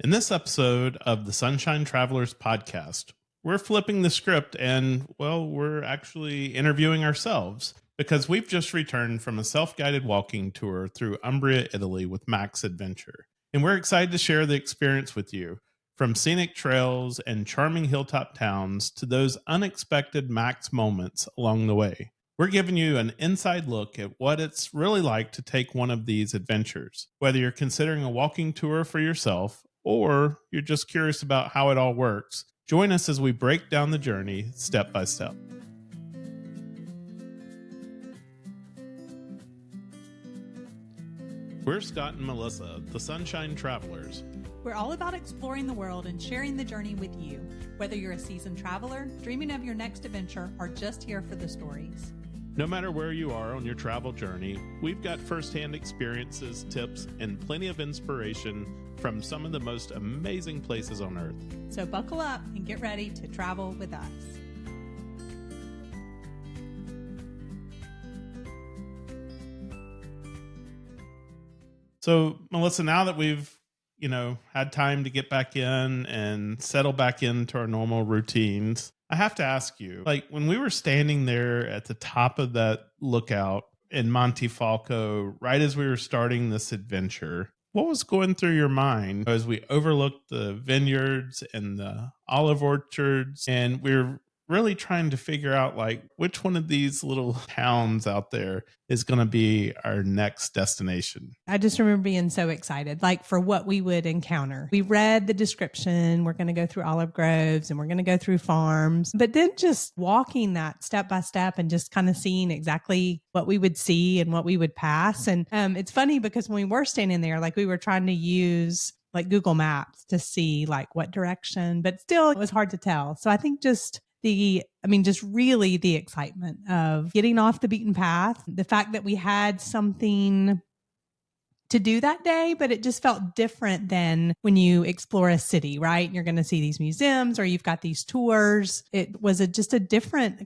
In this episode of the Sunshine Travelers podcast, we're flipping the script and, well, we're actually interviewing ourselves because we've just returned from a self-guided walking tour through Umbria, Italy with MACS Adventure. And we're excited to share the experience with you, from scenic trails and charming hilltop towns to those unexpected MACS moments along the way. We're giving you an inside look at what it's really like to take one of these adventures. Whether you're considering a walking tour for yourself or you're just curious about how it all works, join us as we break down the journey step by step. We're Scott and Melissa, the Sunshine Travelers. We're all about exploring the world and sharing the journey with you, whether you're a seasoned traveler, dreaming of your next adventure, or just here for the stories. No matter where you are on your travel journey, we've got firsthand experiences, tips, and plenty of inspiration from some of the most amazing places on Earth. So buckle up and get ready to travel with us. So, Melissa, now that we've, had time to get back in and settle back into our normal routines, I have to ask you, when we were standing there at the top of that lookout in Montefalco, right as we were starting this adventure, what was going through your mind as we overlooked the vineyards and the olive orchards, and we were really trying to figure out which one of these little towns out there is going to be our next destination? I just remember being so excited, for what we would encounter. We read the description, we're going to go through olive groves and we're going to go through farms, but then just walking that step by step and just kind of seeing exactly what we would see and what we would pass. And it's funny because when we were standing there, we were trying to use Google Maps to see what direction, but still it was hard to tell. So I think just really the excitement of getting off the beaten path, the fact that we had something to do that day, but it just felt different than when you explore a city, right? And you're going to see these museums or you've got these tours. It was just a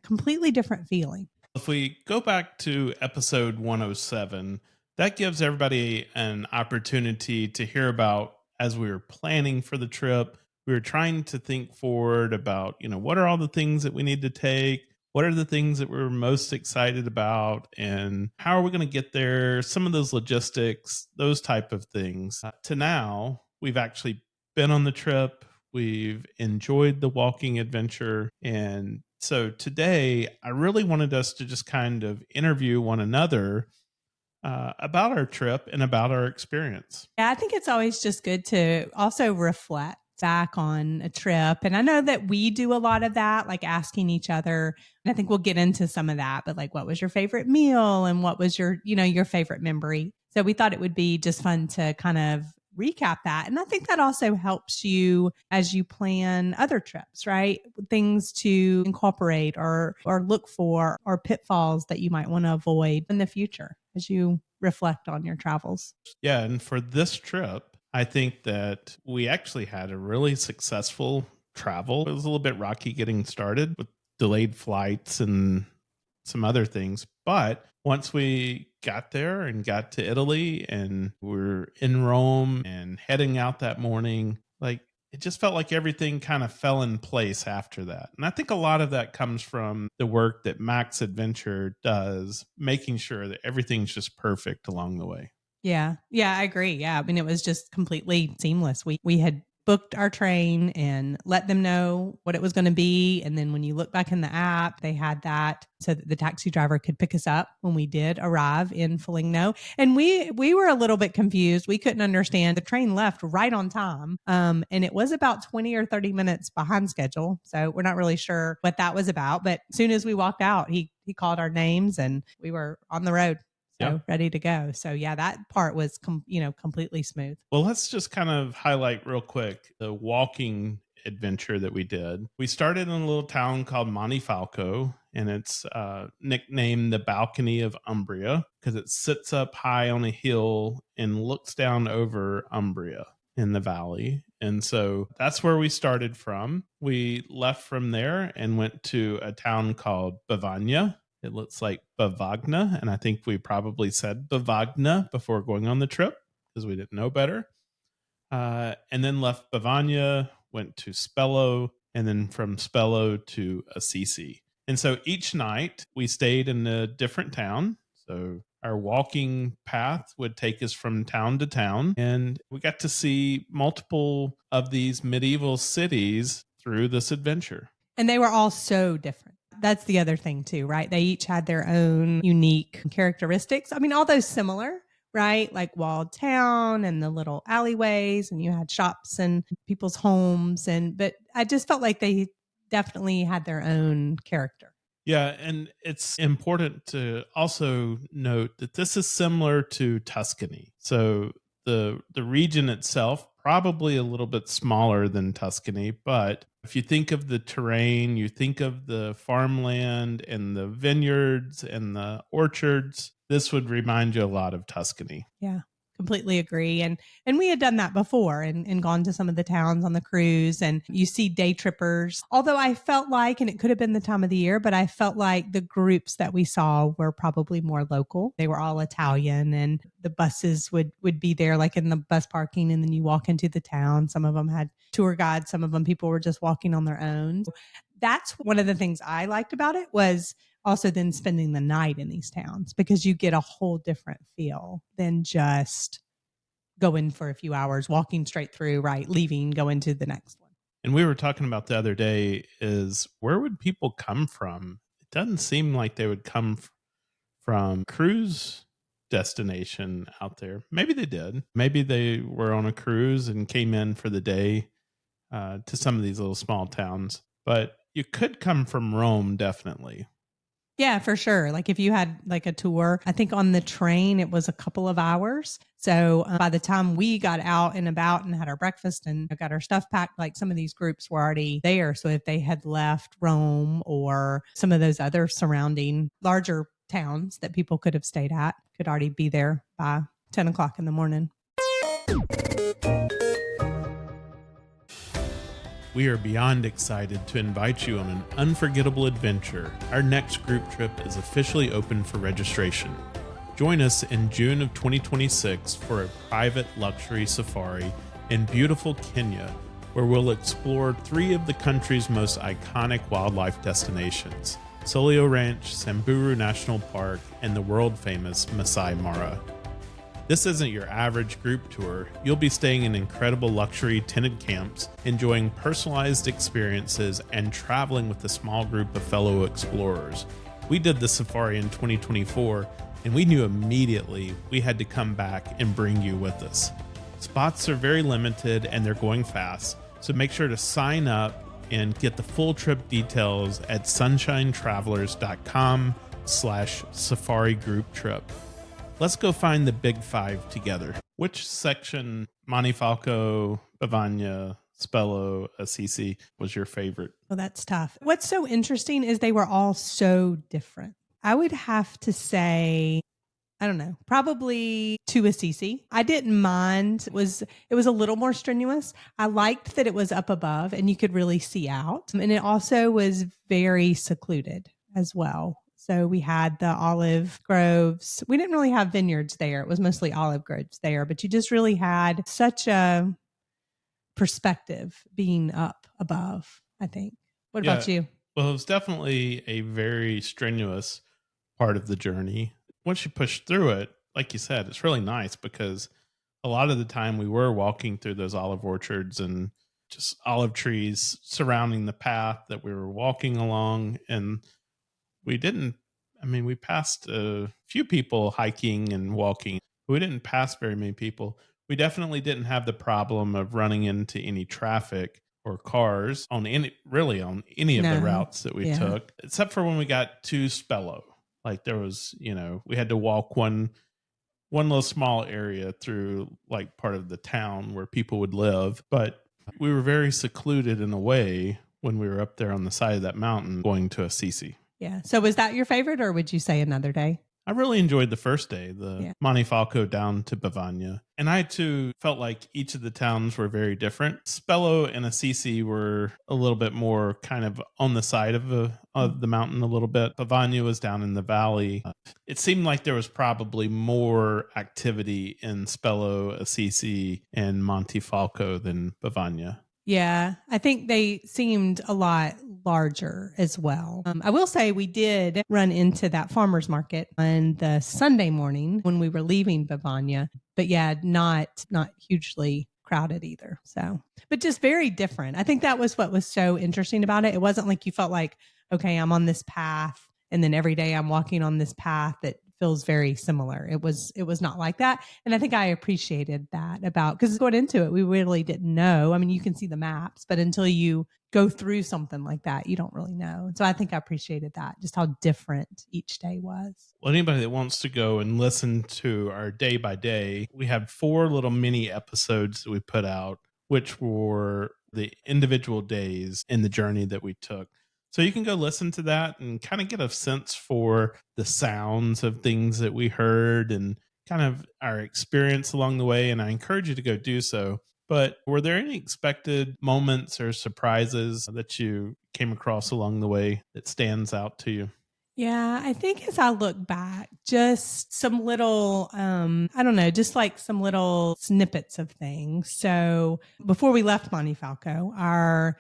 completely different feeling. If we go back to episode 107, that gives everybody an opportunity to hear about, as we were planning for the trip, we were trying to think forward about, what are all the things that we need to take? What are the things that we're most excited about? And how are we going to get there? Some of those logistics, those type of things. To now, we've actually been on the trip. We've enjoyed the walking adventure. And so today, I really wanted us to just kind of interview one another about our trip and about our experience. Yeah, I think it's always just good to also reflect back on a trip. And I know that we do a lot of that, asking each other. And I think we'll get into some of that, but what was your favorite meal and what was your favorite memory? So we thought it would be just fun to kind of recap that. And I think that also helps you as you plan other trips, right? Things to incorporate or look for, or pitfalls that you might want to avoid in the future as you reflect on your travels. Yeah. And for this trip, I think that we actually had a really successful travel. It was a little bit rocky getting started with delayed flights and some other things. But once we got there and got to Italy and we're in Rome and heading out that morning, it just felt like everything kind of fell in place after that. And I think a lot of that comes from the work that MACS Adventure does, making sure that everything's just perfect along the way. Yeah, I agree. Yeah, it was just completely seamless. We had booked our train and let them know what it was going to be. And then when you look back in the app, they had that so that the taxi driver could pick us up when we did arrive in Foligno. And we were a little bit confused. We couldn't understand. The train left right on time. And it was about 20 or 30 minutes behind schedule. So we're not really sure what that was about. But as soon as we walked out, he called our names and we were on the road. Ready to go. So yeah, that part was, completely smooth. Well, let's just kind of highlight real quick the walking adventure that we did. We started in a little town called Montefalco, and it's nicknamed the Balcony of Umbria because it sits up high on a hill and looks down over Umbria in the valley. And so that's where we started from. We left from there and went to a town called Bevagna. It looks like Bevagna, and I think we probably said Bevagna before going on the trip because we didn't know better. and then left Bevagna, went to Spello, and then from Spello to Assisi. And so each night we stayed in a different town. So our walking path would take us from town to town, and we got to see multiple of these medieval cities through this adventure. And they were all so different. That's the other thing too, right? They each had their own unique characteristics. I mean, all those similar, right? Like walled town and the little alleyways, and you had shops and people's homes. But I just felt like they definitely had their own character. Yeah, and it's important to also note that this is similar to Tuscany. So the region itself probably a little bit smaller than Tuscany, but if you think of the terrain, you think of the farmland and the vineyards and the orchards, this would remind you a lot of Tuscany. Yeah, completely agree. And we had done that before and gone to some of the towns on the cruise, and you see day trippers. Although I felt like, and it could have been the time of the year, but I felt like the groups that we saw were probably more local. They were all Italian, and the buses would be there like in the bus parking, and then you walk into the town. Some of them had tour guides, some of them people were just walking on their own. That's one of the things I liked about it, was also then spending the night in these towns, because you get a whole different feel than just going for a few hours, walking straight through, right, leaving, going to the next one. And we were talking about the other day is where would people come from? It doesn't seem like they would come from cruise destination out there. Maybe they did. Maybe they were on a cruise and came in for the day to some of these little small towns. But you could come from Rome, definitely. Yeah, for sure. Like if you had like a tour, I think on the train it was a couple of hours. So by the time we got out and about and had our breakfast and got our stuff packed, like some of these groups were already there. So if they had left Rome or some of those other surrounding larger towns that people could have stayed at, could already be there by 10 o'clock in the morning. We are beyond excited to invite you on an unforgettable adventure. Our next group trip is officially open for registration. Join us in June of 2026 for a private luxury safari in beautiful Kenya, where we'll explore 3 of the country's most iconic wildlife destinations: Solio Ranch, Samburu National Park, and the world-famous Masai Mara. This isn't your average group tour. You'll be staying in incredible luxury tented camps, enjoying personalized experiences, and traveling with a small group of fellow explorers. We did the safari in 2024, and we knew immediately we had to come back and bring you with us. Spots are very limited and they're going fast, so make sure to sign up and get the full trip details at sunshinetravelers.com/safari group trip. Let's go find the big 5 together. Which section, Montefalco, Bevagna, Spello, Assisi, was your favorite? Well, that's tough. What's so interesting is they were all so different. I would have to say, I don't know, probably to Assisi. I didn't mind. It was a little more strenuous. I liked that it was up above and you could really see out. And it also was very secluded as well. So we had the olive groves. We didn't really have vineyards there. It was mostly olive groves there, but you just really had such a perspective being up above, I think. What about you? Well, it was definitely a very strenuous part of the journey. Once you push through it, like you said, it's really nice because a lot of the time we were walking through those olive orchards and just olive trees surrounding the path that we were walking along. And we passed a few people hiking and walking. We didn't pass very many people. We definitely didn't have the problem of running into any traffic or cars on any of the routes that we took, except for when we got to Spello. Like there was, we had to walk one little small area through like part of the town where people would live, but we were very secluded in a way when we were up there on the side of that mountain going to Assisi. Yeah. So was that your favorite, or would you say another day? I really enjoyed the first day, the Yeah. Montefalco down to Bevagna. And I too felt like each of the towns were very different. Spello and Assisi were a little bit more kind of on the side of the mountain a little bit. Bevagna was down in the valley. It seemed like there was probably more activity in Spello, Assisi, and Montefalco than Bevagna. Yeah, I think they seemed a lot larger as well. I will say we did run into that farmer's market on the Sunday morning when we were leaving Bavania, but yeah, not hugely crowded either. So, but just very different. I think that was what was so interesting about it. It wasn't like you felt like, okay, I'm on this path and then every day I'm walking on this path that feels very similar. It was not like that. And I think I appreciated that about, because going into it, we really didn't know. I mean, you can see the maps, but until you go through something like that, you don't really know. And so I think I appreciated that, just how different each day was. Well, anybody that wants to go and listen to our day by day, we have 4 little mini episodes that we put out, which were the individual days in the journey that we took. So you can go listen to that and kind of get a sense for the sounds of things that we heard and kind of our experience along the way. And I encourage you to go do so. But were there any expected moments or surprises that you came across along the way that stands out to you? Yeah, I think as I look back, just some little, I don't know, just like some little snippets of things. So before we left Montefalco, our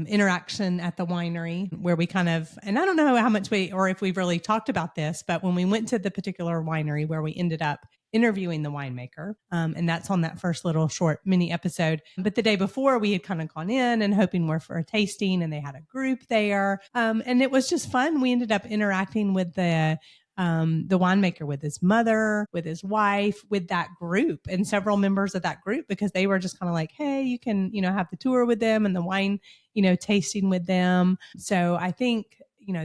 interaction at the winery where we kind of, and I don't know how much or if we've really talked about this, but when we went to the particular winery where we ended up interviewing the winemaker, and that's on that first little short mini episode. But the day before, we had kind of gone in and hoping more for a tasting, and they had a group there, and it was just fun. We ended up interacting with the winemaker, with his mother, with his wife, with that group and several members of that group, because they were just kind of like, hey, you can, have the tour with them and the wine, tasting with them. So I think,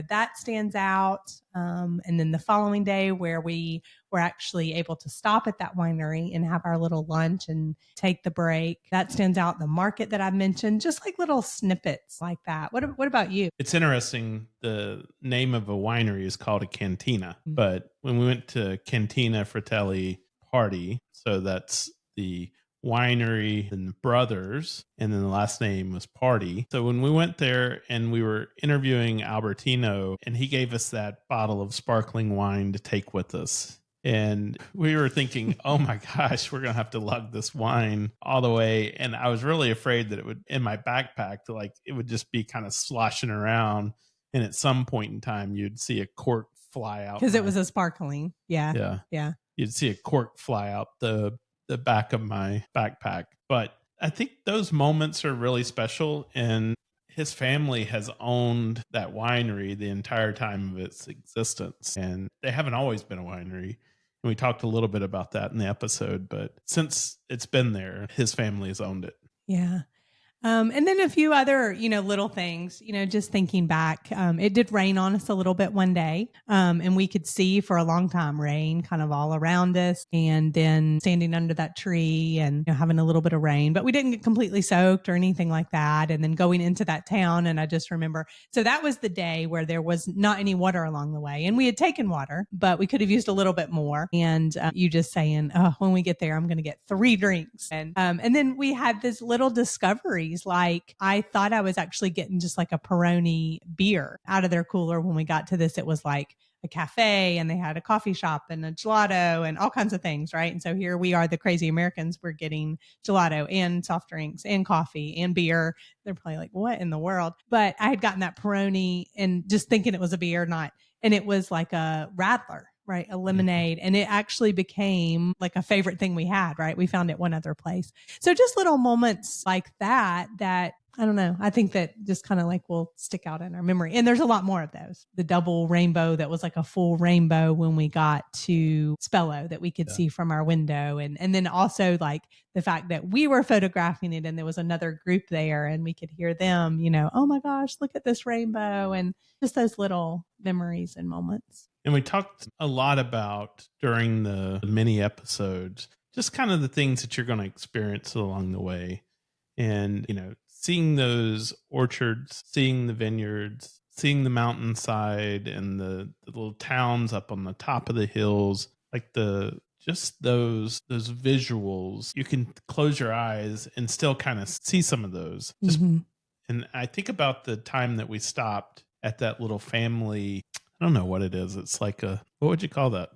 that stands out. And then the following day where we were actually able to stop at that winery and have our little lunch and take the break, that stands out. The market that I mentioned, just like little snippets like that. What about you? It's interesting. The name of a winery is called a cantina, but when we went to Cantina Fratelli Party, so that's the winery and the brothers, and then the last name was Party. So when we went there and we were interviewing Albertino, and he gave us that bottle of sparkling wine to take with us. And we were thinking, oh my gosh, we're going to have to lug this wine all the way. And I was really afraid that it would, in my backpack, it would just be kind of sloshing around. And at some point in time, you'd see a cork fly out. Because it was a sparkling. Yeah. Yeah. Yeah. You'd see a cork fly out the back of my backpack. But I think those moments are really special. And his family has owned that winery the entire time of its existence. And they haven't always been a winery. And we talked a little bit about that in the episode, but since it's been there, his family has owned it. Yeah. And then a few other, little things, just thinking back, it did rain on us a little bit one day. And we could see for a long time rain kind of all around us, and then standing under that tree and having a little bit of rain, but we didn't get completely soaked or anything like that. And then going into that town. And I just remember, so that was the day where there was not any water along the way, and we had taken water, but we could have used a little bit more. And you just saying, oh, when we get there, I'm going to get 3 drinks. And then we had this little discoveries. Like I thought I was actually getting just like a Peroni beer out of their cooler. When we got to this, it was like a cafe, and they had a coffee shop and a gelato and all kinds of things, right? And so here we are, the crazy Americans, we're getting gelato and soft drinks and coffee and beer. They're probably like, what in the world? But I had gotten that Peroni and just thinking it was a beer, and it was like a Radler, right? A lemonade. And it actually became like a favorite thing we had, right? We found it one other place. So just little moments like that, I don't know. I think that just kind of like will stick out in our memory. And there's a lot more of those. The double rainbow that was like a full rainbow when we got to Spello that we could see from our window. And then also like the fact that we were photographing it and there was another group there and we could hear them, oh my gosh, look at this rainbow, and just those little memories and moments. And we talked a lot about during the mini episodes, just kind of the things that you're going to experience along the way. And, seeing those orchards, seeing the vineyards, seeing the mountainside and the little towns up on the top of the hills, like the just those visuals, you can close your eyes and still kind of see some of those. Just Hmm. and I think about the time that we stopped at that little family. I don't know what it is. It's like a, what would you call that?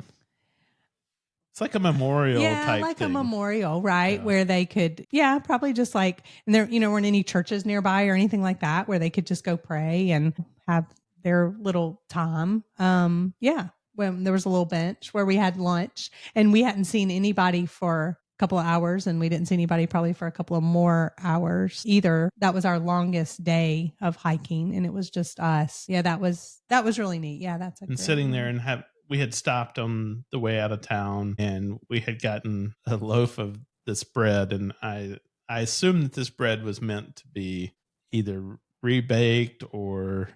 It's like a memorial Yeah, type like a thing. memorial, right? Yeah. Where they could, yeah, probably just like, and there, weren't any churches nearby or anything like that where they could just go pray and have their little time. Yeah, when there was a little bench where we had lunch, and we hadn't seen anybody for a couple of hours, and we didn't see anybody probably for a couple of more hours either. That was our longest day of hiking, and it was just us. Yeah, that was really neat. Yeah, that's a And great sitting there one. and we had stopped on the way out of town and we had gotten a loaf of this bread, and I assumed that this bread was meant to be either rebaked or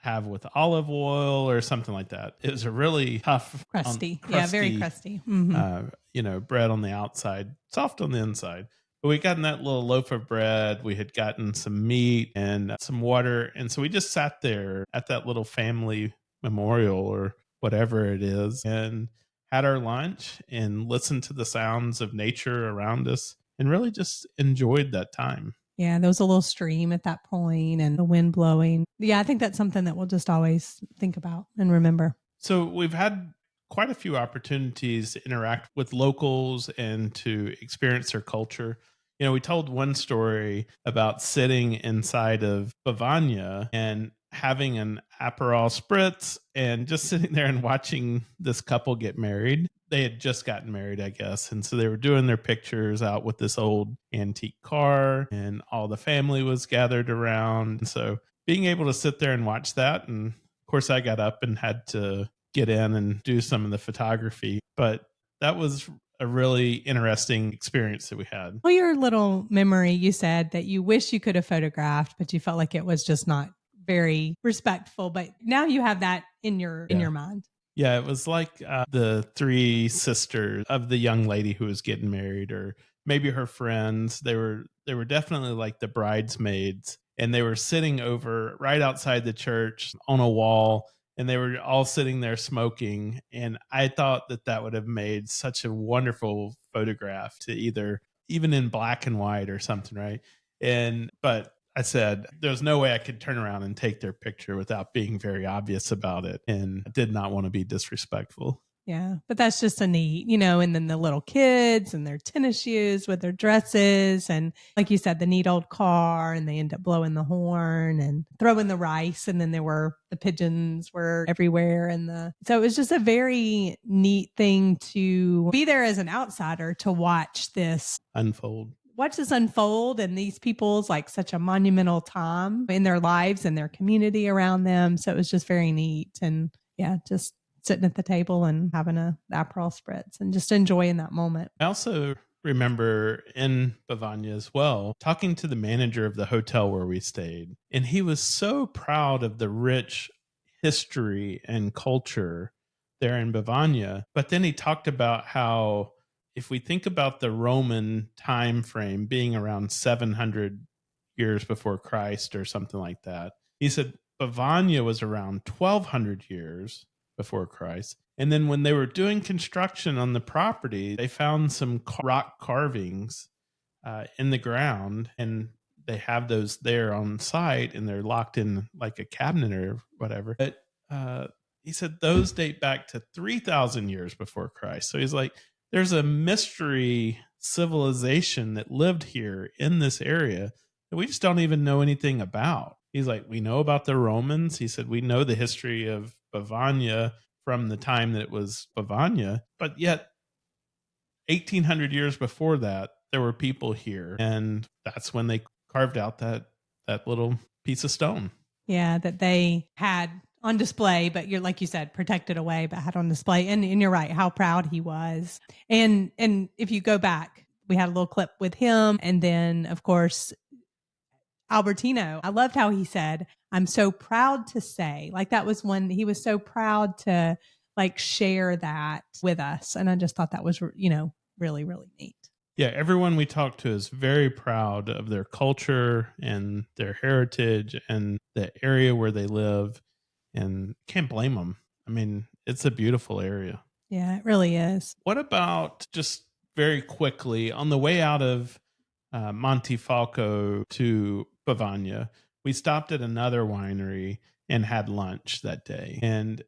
have with olive oil or something like that. It was a really tough, Crusty. Yeah, very crusty, crusty. Hmm. bread on the outside, soft on the inside. But we gotten that little loaf of bread. We had gotten some meat and some water, and so we just sat there at that little family memorial or whatever it is, and had our lunch and listened to the sounds of nature around us, and really just enjoyed that time. Yeah, there was a little stream at that point and the wind blowing. Yeah, I think that's something that we'll just always think about and remember. So we've had quite a few opportunities to interact with locals and to experience their culture. We told one story about sitting inside of Bevagna and having an Aperol spritz and just sitting there and watching this couple get married. They had just gotten married, I guess. And so they were doing their pictures out with this old antique car, and all the family was gathered around. And so being able to sit there and watch that, and of course, I got up and had to get in and do some of the photography, but that was a really interesting experience that we had. Well, your little memory, you said that you wish you could have photographed, but you felt like it was just not very respectful. But now you have that in Yeah. your mind. Yeah, it was like the three sisters of the young lady who was getting married, or maybe her friends. They were definitely like the bridesmaids, and they were sitting over right outside the church on a wall, and they were all sitting there smoking. And I thought that that would have made such a wonderful photograph to either even in black and white or something, right? And but I said, there's no way I could turn around and take their picture without being very obvious about it. And I did not want to be disrespectful. Yeah, but that's just a neat, and then the little kids and their tennis shoes with their dresses. And like you said, the neat old car, and they end up blowing the horn and throwing the rice. And then the pigeons were everywhere. So it was just a very neat thing to be there as an outsider to watch this unfold, and these people's like such a monumental time in their lives and their community around them. So it was just very neat. And yeah, just sitting at the table and having a Aperol spritz and just enjoying that moment. I also remember in Bavania as well, talking to the manager of the hotel where we stayed. And he was so proud of the rich history and culture there in Bavania. But then he talked about how, if we think about the Roman time frame being around 700 years before Christ or something like that, he said Bavania was around 1200 years before Christ. And then when they were doing construction on the property, they found some rock carvings in the ground, and they have those there on site, and they're locked in like a cabinet or whatever. But he said those date back to 3,000 years before Christ. So he's like, there's a mystery civilization that lived here in this area that we just don't even know anything about. He's like, we know about the Romans. He said, we know the history of Bavania from the time that it was Bavania, but yet 1,800 years before that, there were people here. And that's when they carved out that little piece of stone. Yeah, that they had on display, but you're like you said, protected away, but had on display. And you're right, how proud he was. And if you go back, we had a little clip with him, and then of course Albertino. I loved how he said, "I'm so proud to say," like that was when he was so proud to like share that with us. And I just thought that was really, really neat. Yeah, everyone we talk to is very proud of their culture and their heritage and the area where they live, and can't blame them. I mean, it's a beautiful area. Yeah, it really is. What about just very quickly on the way out of Montefalco to Bevagna? We stopped at another winery and had lunch that day, and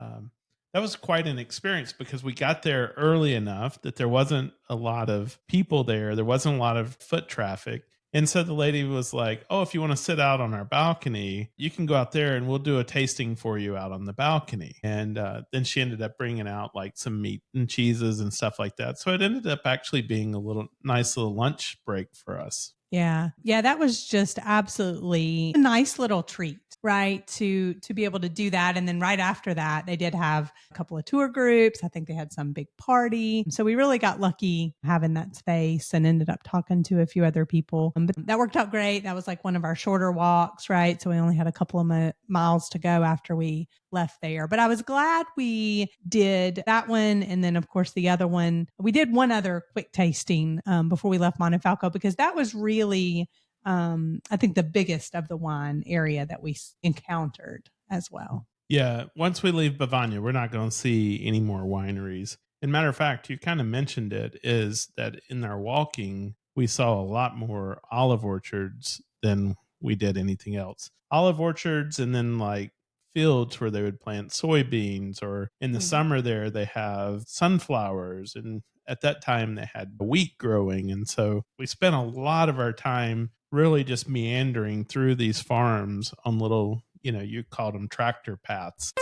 um, that was quite an experience because we got there early enough that there wasn't a lot of people there. There wasn't a lot of foot traffic. And so the lady was like, "Oh, if you want to sit out on our balcony, you can go out there and we'll do a tasting for you out on the balcony." And then she ended up bringing out like some meat and cheeses and stuff like that. So it ended up actually being a little nice little lunch break for us. Yeah. Yeah, that was just absolutely a nice little treat, right? To be able to do that. And then right after that, they did have a couple of tour groups. I think they had some big party. So we really got lucky having that space and ended up talking to a few other people. But that worked out great. That was like one of our shorter walks, right? So we only had a couple of miles to go after we left there. But I was glad we did that one. And then, of course, the other one, we did one other quick tasting before we left Montefalco, because that was really, I think, the biggest of the wine area that we encountered as well. Yeah, once we leave Bavagne, we're not going to see any more wineries. And matter of fact, you kind of mentioned it, is that in our walking, we saw a lot more olive orchards than we did anything else. Olive orchards, and then like fields where they would plant soybeans, or in the summer there they have sunflowers, and at that time they had wheat growing. And so we spent a lot of our time really just meandering through these farms on little, you called them tractor paths.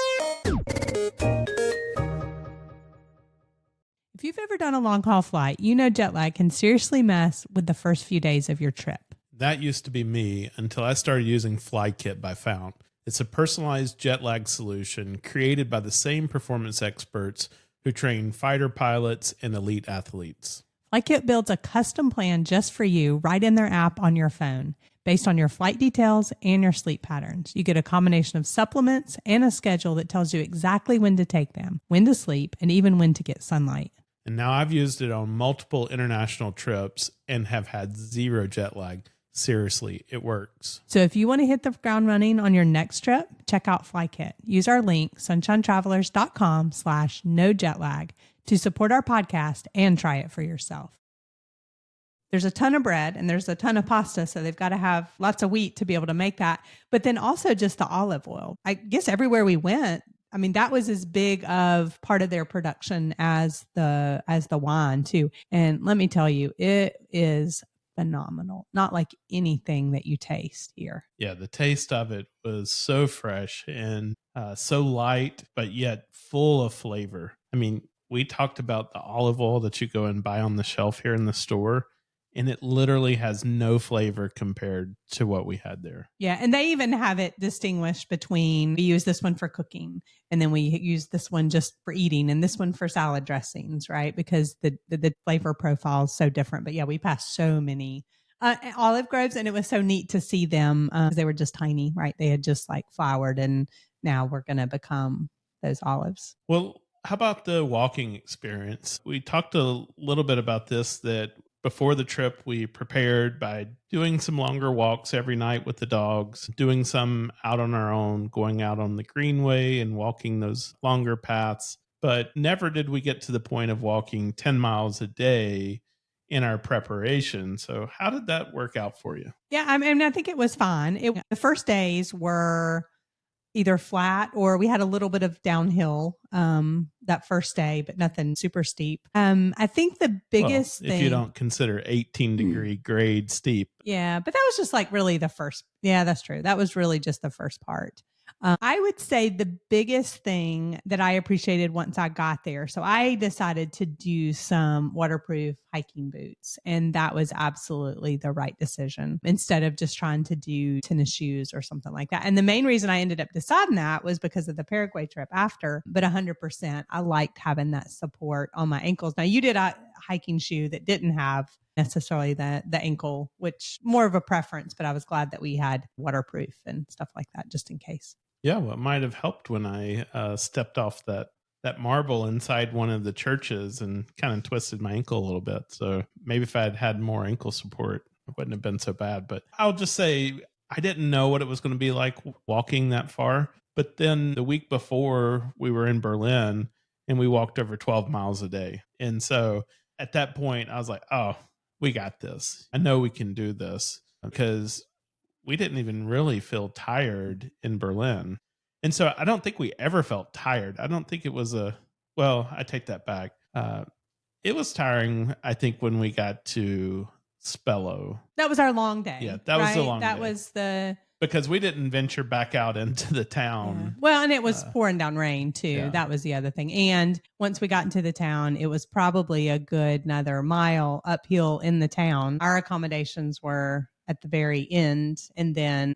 If you've ever done a long haul flight, you know jet lag can seriously mess with the first few days of your trip. That used to be me until I started using Flykitt by Fount. It's a personalized jet lag solution created by the same performance experts who train fighter pilots and elite athletes. Flykitt builds a custom plan just for you right in their app on your phone, based on your flight details and your sleep patterns. You get a combination of supplements and a schedule that tells you exactly when to take them, when to sleep, and even when to get sunlight. And now I've used it on multiple international trips and have had zero jet lag. Seriously, it works. So if you want to hit the ground running on your next trip, check out Flykitt. Use our link, sunshinetravelers.com/no-jetlag, to support our podcast and try it for yourself. There's a ton of bread and there's a ton of pasta, so they've got to have lots of wheat to be able to make that. But then also just the olive oil. I guess everywhere we went, I mean, that was as big of part of their production as the wine too. And let me tell you, it is phenomenal. Not like anything that you taste here. Yeah, the taste of it was so fresh and so light, but yet full of flavor. I mean, we talked about the olive oil that you go and buy on the shelf here in the store, and it literally has no flavor compared to what we had there. Yeah, and they even have it distinguished between, we use this one for cooking, and then we use this one just for eating, and this one for salad dressings, right? Because the flavor profile is so different. But yeah, we passed so many olive groves, and it was so neat to see them. They were just tiny, right? They had just like flowered, and now we're going to become those olives. Well, how about the walking experience? We talked a little bit about this, that before the trip, we prepared by doing some longer walks every night with the dogs, doing some out on our own, going out on the greenway and walking those longer paths. But never did we get to the point of walking 10 miles a day in our preparation. So how did that work out for you? Yeah, I mean, I think it was fine. The first days were either flat or we had a little bit of downhill that first day, but nothing super steep. I think the biggest thing, if you don't consider 18-degree grade steep. Yeah, but that was just like really the first. Yeah, that's true. That was really just the first part. I would say the biggest thing that I appreciated once I got there. So I decided to do some waterproof hiking boots, and that was absolutely the right decision instead of just trying to do tennis shoes or something like that. And the main reason I ended up deciding that was because of the Paraguay trip after, but 100%, I liked having that support on my ankles. Now you did a hiking shoe that didn't have necessarily the ankle, which more of a preference, but I was glad that we had waterproof and stuff like that just in case. Yeah, well, it might have helped when I stepped off that that marble inside one of the churches and kind of twisted my ankle a little bit. So maybe if I had had more ankle support, it wouldn't have been so bad. But I'll just say I didn't know what it was going to be like walking that far. But then the week before, we were in Berlin and we walked over 12 miles a day. And so at that point, I was like, oh, we got this. I know we can do this, because we didn't even really feel tired in Berlin. And so I don't think we ever felt tired. I don't think it was well, I take that back. It was tiring, I think, when we got to Spello. That was our long day. Yeah, that was the long That day. was the Because we didn't venture back out into the yeah. town. Well, and it was pouring down rain too. Yeah. That was the other thing. And once we got into the town, it was probably a good another mile uphill in the town. Our accommodations were at the very end and then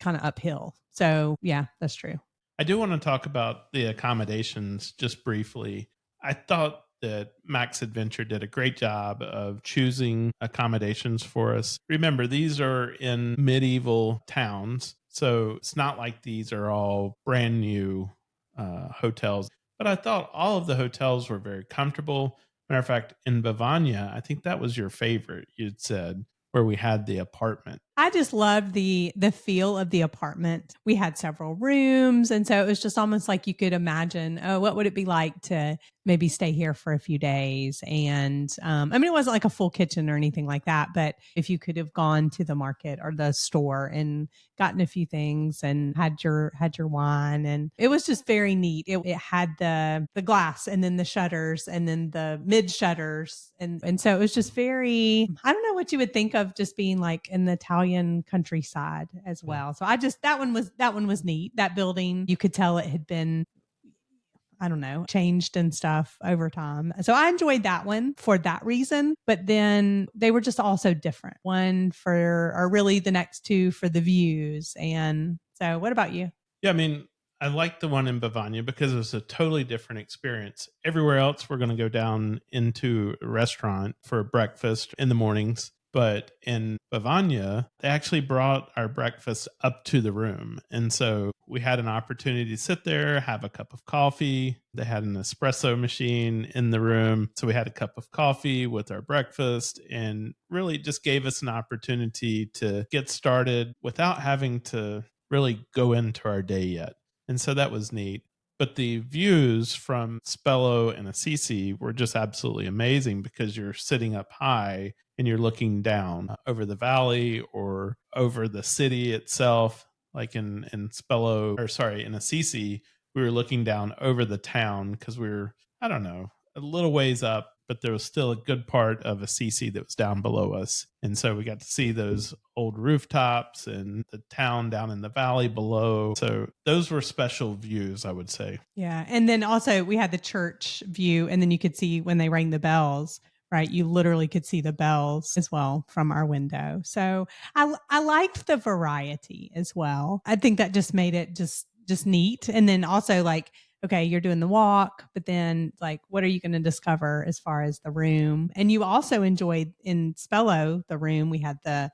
kind of uphill. So yeah, that's true. I do want to talk about the accommodations just briefly. I thought that MACS Adventure did a great job of choosing accommodations for us. Remember, these are in medieval towns, so it's not like these are all brand new hotels. But I thought all of the hotels were very comfortable. Matter of fact, in Bevagna, I think that was your favorite, you'd said, where we had the apartment. I just loved the feel of the apartment. We had several rooms, and so it was just almost like you could imagine, oh, what would it be like to maybe stay here for a few days? And I mean, it wasn't like a full kitchen or anything like that, but if you could have gone to the market or the store and gotten a few things and had your wine, and it was just very neat. It had the glass and then the shutters and then the mid shutters, and so it was just very, I don't know what you would think of just being like in the Italian countryside as well. So that one was neat. That building, you could tell it had been, I don't know, changed and stuff over time. So I enjoyed that one for that reason. But then they were just all so different. One or really the next two for the views. And so what about you? Yeah, I mean, I like the one in Bevagna because it was a totally different experience. Everywhere else, we're going to go down into a restaurant for breakfast in the mornings. But in Bevagna, they actually brought our breakfast up to the room. And so we had an opportunity to sit there, have a cup of coffee. They had an espresso machine in the room. So we had a cup of coffee with our breakfast, and really just gave us an opportunity to get started without having to really go into our day yet. And so that was neat. But the views from Spello and Assisi were just absolutely amazing because you're sitting up high and you're looking down over the valley or over the city itself. Like in Assisi, we were looking down over the town because we were, I don't know, a little ways up, but there was still a good part of Assisi that was down below us. And so we got to see those old rooftops and the town down in the valley below. So those were special views, I would say. Yeah. And then also we had the church view, and then you could see when they rang the bells, right? You literally could see the bells as well from our window. So I liked the variety as well. I think that just made it just neat. And then also like, okay, you're doing the walk, but then like, what are you going to discover as far as the room? And you also enjoyed in Spello, the room, we had the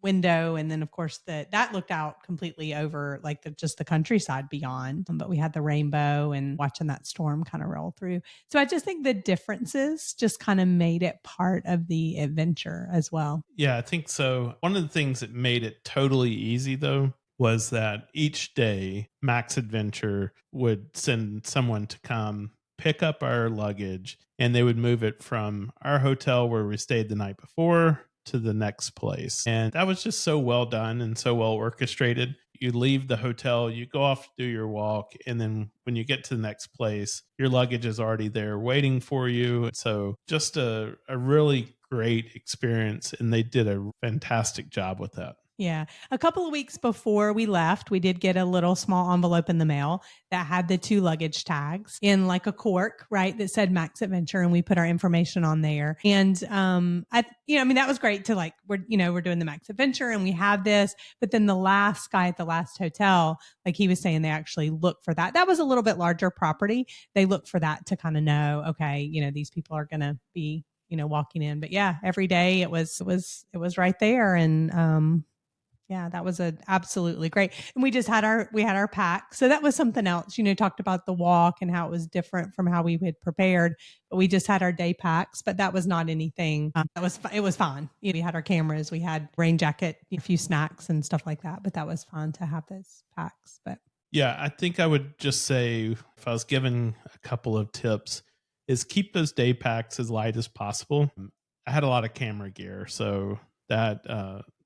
window, and then of course that looked out completely over like just the countryside beyond. But we had the rainbow and watching that storm kind of roll through. So I just think the differences just kind of made it part of the adventure as well. Yeah, I think so. One of the things that made it totally easy though was that each day MACS Adventure would send someone to come pick up our luggage, and they would move it from our hotel where we stayed the night before to the next place. And that was just so well done and so well orchestrated. You leave the hotel, you go off to do your walk, and then when you get to the next place, your luggage is already there waiting for you. So just a really great experience, and they did a fantastic job with that. Yeah. A couple of weeks before we left, we did get a little small envelope in the mail that had the 2 luggage tags in like a cork, right? That said MACS Adventure, and we put our information on there. And, that was great to like, we're doing the MACS Adventure and we have this, but then the last guy at the last hotel, like he was saying, they actually look for that. That was a little bit larger property. They look for that to kind of know, okay, these people are going to be, walking in. But yeah, every day it was right there. And, Yeah, that was absolutely great. And we had our pack. So that was something else. Talked about the walk and how it was different from how we had prepared. But we just had our day packs, but that was not anything. It was fun. We had our cameras, we had rain jacket, a few snacks and stuff like that. But that was fun to have those packs. But Yeah, I think I would just say, if I was given a couple of tips, is keep those day packs as light as possible. I had a lot of camera gear, so that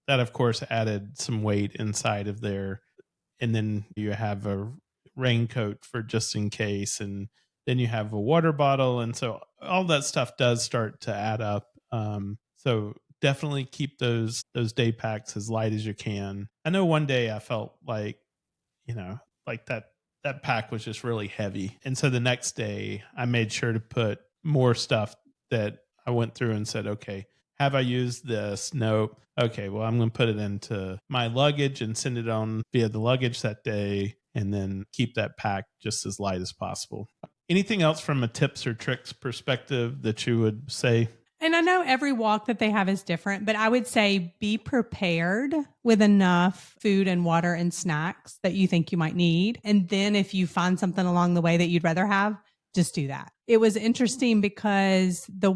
of course added some weight inside of there. And then you have a raincoat for just in case, and then you have a water bottle, and so all that stuff does start to add up. So definitely keep those day packs as light as you can. I know one day I felt like, you know, like that pack was just really heavy. And so the next day I made sure to put more stuff that I went through and said, okay, have I used this? Nope. Okay, well, I'm going to put it into my luggage and send it on via the luggage that day, and then keep that pack just as light as possible. Anything else from a tips or tricks perspective that you would say? And I know every walk that they have is different, but I would say be prepared with enough food and water and snacks that you think you might need. And then if you find something along the way that you'd rather have, just do that. It was interesting because the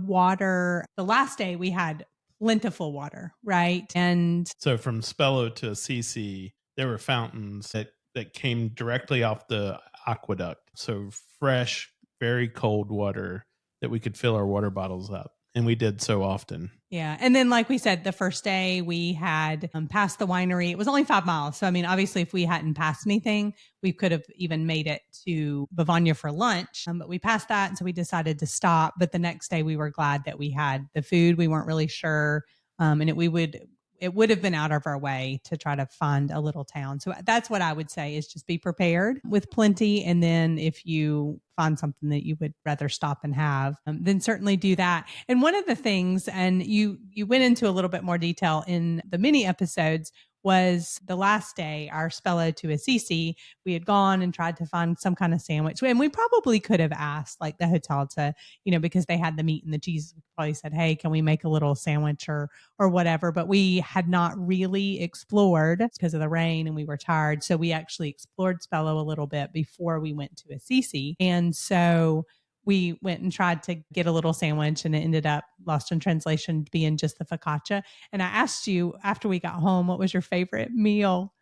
last day we had plentiful water, right? And so from Spello to Assisi, there were fountains that came directly off the aqueduct. So fresh, very cold water that we could fill our water bottles up. And we did so often. Yeah. And then, like we said, the first day we had passed the winery. It was only 5 miles. So, I mean, obviously, if we hadn't passed anything, we could have even made it to Bevagna for lunch. But we passed that. And so we decided to stop. But the next day we were glad that we had the food. We weren't really sure. And it would have been out of our way to try to find a little town. So that's what I would say, is just be prepared with plenty. And then if you find something that you would rather stop and have, then certainly do that. And one of the things, and you went into a little bit more detail in the mini episodes, was the last day, our Spello to Assisi. We had gone and tried to find some kind of sandwich. And we probably could have asked like the hotel to, because they had the meat and the cheese, we probably said, hey, can we make a little sandwich or whatever? But we had not really explored because of the rain and we were tired. So we actually explored Spello a little bit before we went to Assisi. And so we went and tried to get a little sandwich, and it ended up, lost in translation, being just the focaccia. And I asked you after we got home, what was your favorite meal?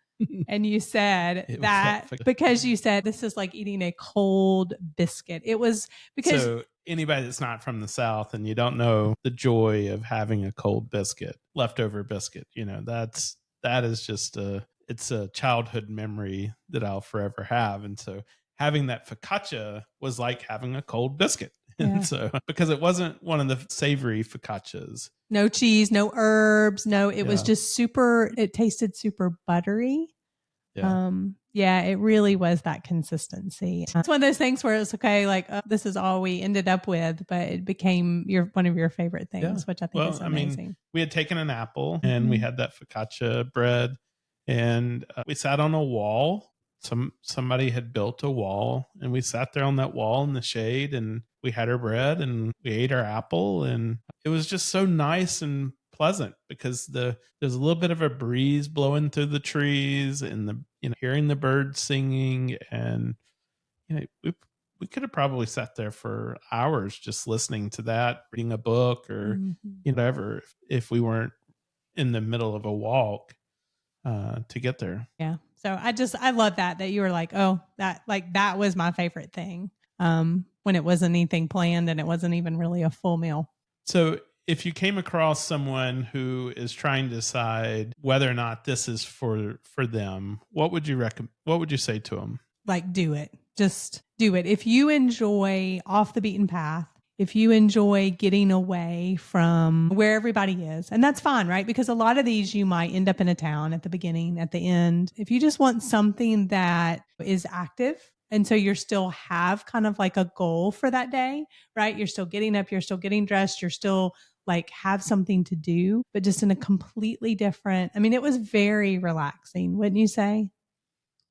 And you said that because you said this is like eating a cold biscuit. It was because... So anybody that's not from the South and you don't know the joy of having a cold biscuit, leftover biscuit, that is just it's a childhood memory that I'll forever have. And so having that focaccia was like having a cold biscuit. Yeah. And so, because it wasn't one of the savory focaccias. No cheese, no herbs. No, it was just it tasted super buttery. Yeah. It really was that consistency. It's one of those things where it's okay, like, this is all we ended up with, but it became one of your favorite things, which I think is amazing. I mean, we had taken an apple and we had that focaccia bread, and we sat on a wall. Somebody had built a wall, and we sat there on that wall in the shade, and we had our bread and we ate our apple, and it was just so nice and pleasant because there's a little bit of a breeze blowing through the trees, and hearing the birds singing, and we could have probably sat there for hours just listening to that, reading a book or whatever, if we weren't in the middle of a walk to get there. Yeah. So I love that you were like, oh, that was my favorite thing. When it wasn't anything planned and it wasn't even really a full meal. So if you came across someone who is trying to decide whether or not this is for them, what would you recommend? What would you say to them? Like, do it. Just do it. If you enjoy off the beaten path, if you enjoy getting away from where everybody is, and that's fine, right? Because a lot of these, you might end up in a town at the beginning, at the end. If you just want something that is active, and so you still have kind of like a goal for that day, right? You're still getting up, you're still getting dressed, you're still like have something to do, but just in a completely different, I mean, it was very relaxing, wouldn't you say?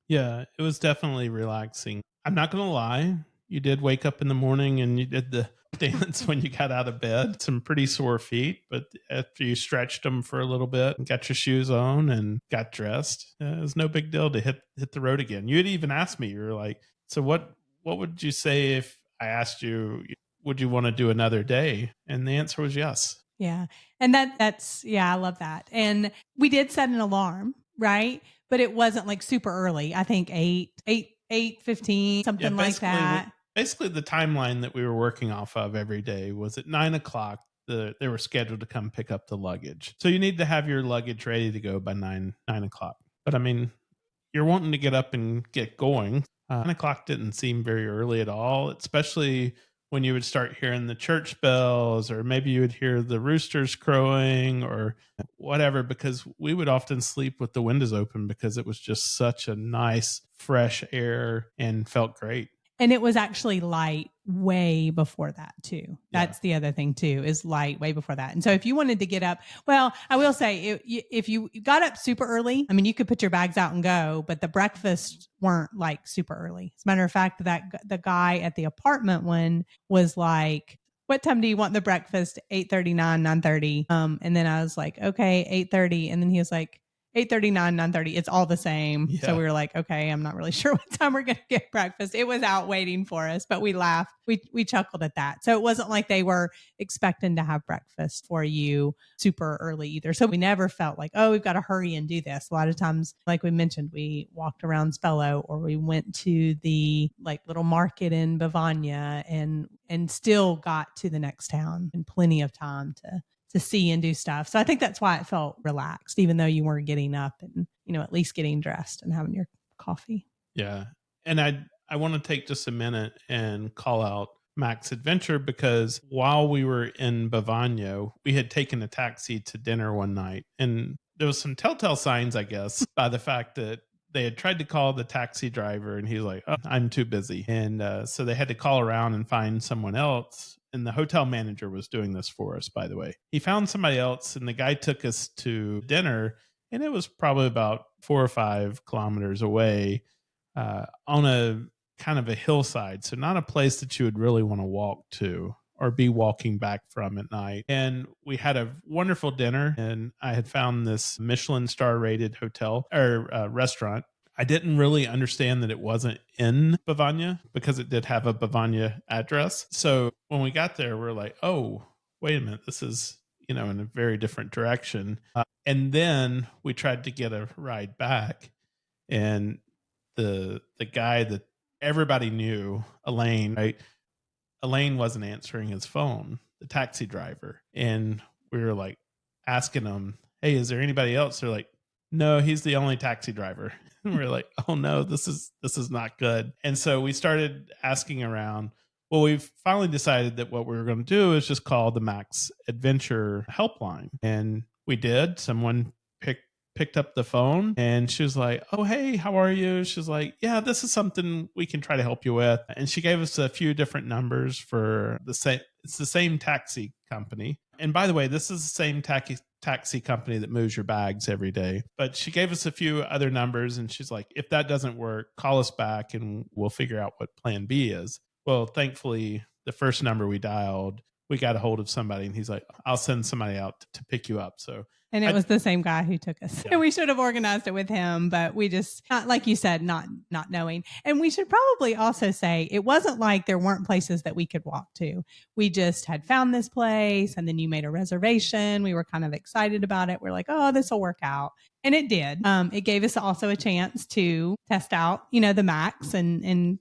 Yeah, it was definitely relaxing. I'm not going to lie. you did wake up in the morning and you did the dance when you got out of bed. Some pretty sore feet, but after you stretched them for a little bit and got your shoes on and got dressed, it was no big deal to hit the road again. You had even asked me, you were like, so what would you say if I asked you, would you want to do another day? And the answer was yes. Yeah. And that's I love that. And we did set an alarm, right? But it wasn't like super early. I think 8:15, something like that. Basically, the timeline that we were working off of every day was at 9 o'clock. They were scheduled to come pick up the luggage. So you need to have your luggage ready to go by 9 o'clock. But I mean, you're wanting to get up and get going. 9 o'clock didn't seem very early at all, especially when you would start hearing the church bells, or maybe you would hear the roosters crowing or whatever, because we would often sleep with the windows open because it was just such a nice, fresh air and felt great. And it was actually light way before that too. That's the other thing too, is light way before that. And so if you wanted to get up, well, I will say if you got up super early, I mean, you could put your bags out and go, but the breakfasts weren't like super early. As a matter of fact, that the guy at the apartment one was like, what time do you want the breakfast? 8:39, 9:30. And then I was like, okay, 8:30. And then he was like, 8:39, 9:30. It's all the same. Yeah. So we were like, okay, I'm not really sure what time we're going to get breakfast. It was out waiting for us, but we laughed. We chuckled at that. So it wasn't like they were expecting to have breakfast for you super early either. So we never felt like, oh, we've got to hurry and do this. A lot of times, like we mentioned, we walked around Spello, or we went to the like little market in Bevagna and still got to the next town in plenty of time to see and do stuff. So I think that's why it felt relaxed, even though you weren't getting up and, at least getting dressed and having your coffee. Yeah. And I want to take just a minute and call out MACS Adventure, because while we were in Bevagna, we had taken a taxi to dinner one night, and there was some telltale signs, I guess, by the fact that they had tried to call the taxi driver and he's like, oh, I'm too busy. And so they had to call around and find someone else. And the hotel manager was doing this for us, by the way. He found somebody else, and the guy took us to dinner, and it was probably about 4 or 5 kilometers away, on a kind of a hillside. So not a place that you would really want to walk to or be walking back from at night. And we had a wonderful dinner, and I had found this Michelin star rated hotel or restaurant. I didn't really understand that it wasn't in Bevagna because it did have a Bevagna address. So when we got there, we're like, oh, wait a minute, this is, in a very different direction. And then we tried to get a ride back, and the guy that everybody knew, Elaine, right? Elaine wasn't answering his phone, the taxi driver. And we were like asking him, hey, is there anybody else? They're like, no, he's the only taxi driver. And we're like, oh no, this is not good. And so we started asking around. Well, we've finally decided that what we were going to do is just call the MACS Adventure helpline. And we did. Someone picked up the phone, and she was like, oh, hey, how are you? She's like, yeah, this is something we can try to help you with. And she gave us a few different numbers for it's the same taxi company. And by the way, this is the same taxi company that moves your bags every day. But she gave us a few other numbers, and she's like, if that doesn't work, call us back and we'll figure out what plan B is. Well, thankfully, the first number we dialed, we got a hold of somebody, and he's like, I'll send somebody out to pick you up. So, and it was the same guy who took us. Yeah. And we should have organized it with him, but we just, not, like you said, not knowing. And we should probably also say it wasn't like there weren't places that we could walk to. We just had found this place, and then you made a reservation. We were kind of excited about it. We're like, oh, this will work out. And it did. It gave us also a chance to test out, the MACS and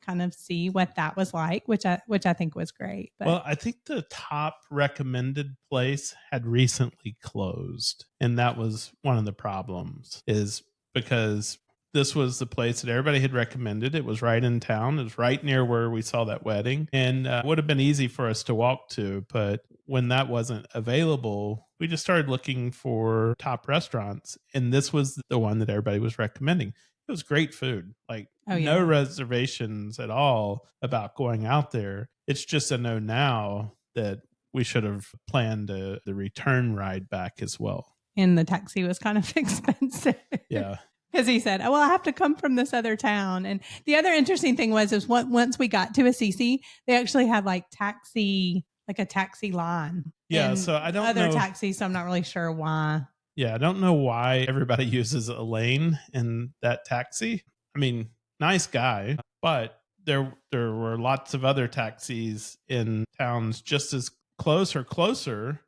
kind of see what that was like, which I think was great. But, well, I think the top recommended place had recently closed, and that was one of the problems, is because this was the place that everybody had recommended. It was right in town. It was right near where we saw that wedding, and it would have been easy for us to walk to. But when that wasn't available, we just started looking for top restaurants, and this was the one that everybody was recommending. It was great food, like no reservations at all about going out there. It's just a no now that we should have planned the return ride back as well. And the taxi was kind of expensive. Yeah. Because he said, "Oh, well, I have to come from this other town." And the other interesting thing was once we got to Assisi, they actually had like a taxi line. Yeah, and so I don't other know. taxis, so I'm not really sure why. Yeah, I don't know why everybody uses Elaine in that taxi. I mean, nice guy, but there were lots of other taxis in towns just as close or closer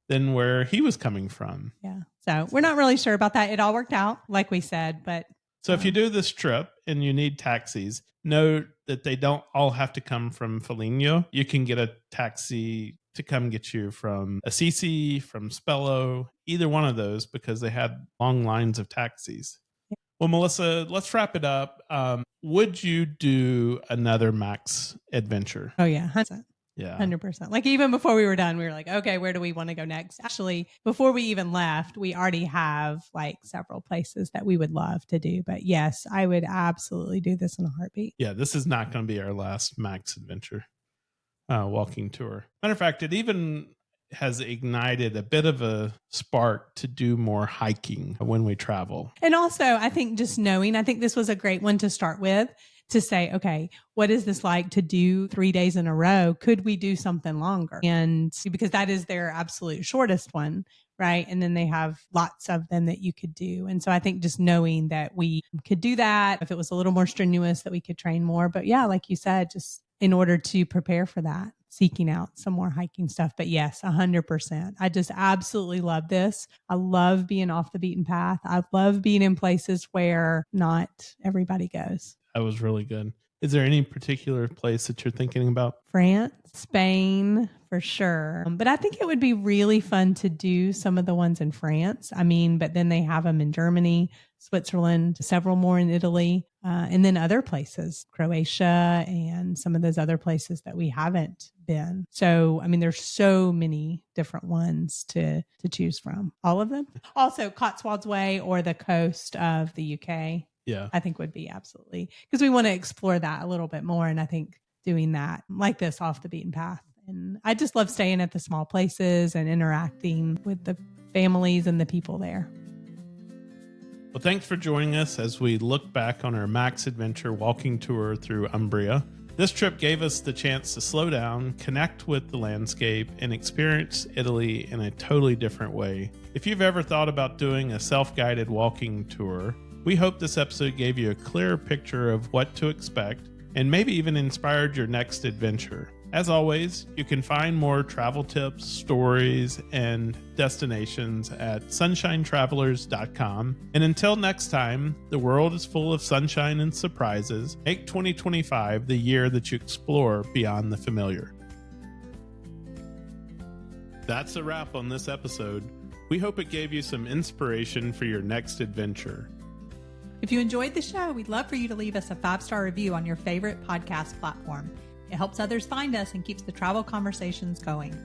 than where he was coming from. Yeah. So we're not really sure about that. It all worked out, like we said, but So if you do this trip and you need taxis, note that they don't all have to come from Foligno. You can get a taxi to come get you from Assisi, from Spello, either one of those, because they had long lines of taxis. Well, Melissa, let's wrap it up. Would you do another MACS adventure? Oh yeah, 100%. Yeah. 100%. Like even before we were done, we were like, okay, where do we want to go next? Actually, before we even left, we already have like several places that we would love to do. But yes, I would absolutely do this in a heartbeat. Yeah, this is not going to be our last MACS adventure walking tour. Matter of fact, it even has ignited a bit of a spark to do more hiking when we travel. And also, I think just knowing, I think this was a great one to start with, to say, okay, what is this like to do 3 days in a row? Could we do something longer? And because that is their absolute shortest one, right? And then they have lots of them that you could do. And so I think just knowing that we could do that, if it was a little more strenuous, that we could train more. But yeah, like you said, just in order to prepare for that, seeking out some more hiking stuff. But yes, 100%. I just absolutely love this. I love being off the beaten path. I love being in places where not everybody goes. That was really good. Is there any particular place that you're thinking about? France, Spain, for sure. But I think it would be really fun to do some of the ones in France. I mean, but then they have them in Germany, Switzerland, several more in Italy, and then other places, Croatia, and some of those other places that we haven't been. So, I mean, there's so many different ones to choose from. All of them. Also, Cotswolds Way or the coast of the UK. Yeah. I think would be absolutely, because we want to explore that a little bit more. And I think doing that like this off the beaten path. And I just love staying at the small places and interacting with the families and the people there. Well, thanks for joining us as we look back on our MACS adventure walking tour through Umbria. This trip gave us the chance to slow down, connect with the landscape, and experience Italy in a totally different way. If you've ever thought about doing a self-guided walking tour, we hope this episode gave you a clearer picture of what to expect and maybe even inspired your next adventure. As always, you can find more travel tips, stories, and destinations at sunshinetravelers.com. And until next time, the world is full of sunshine and surprises. Make 2025 the year that you explore beyond the familiar. That's a wrap on this episode. We hope it gave you some inspiration for your next adventure. If you enjoyed the show, we'd love for you to leave us a 5-star review on your favorite podcast platform. It helps others find us and keeps the travel conversations going.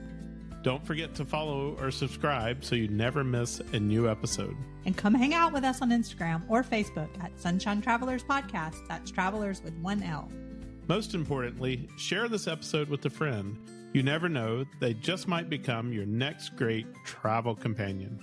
Don't forget to follow or subscribe so you never miss a new episode. And come hang out with us on Instagram or Facebook at Sunshine Travelers Podcast. That's Travelers with 1 L. Most importantly, share this episode with a friend. You never know, they just might become your next great travel companion.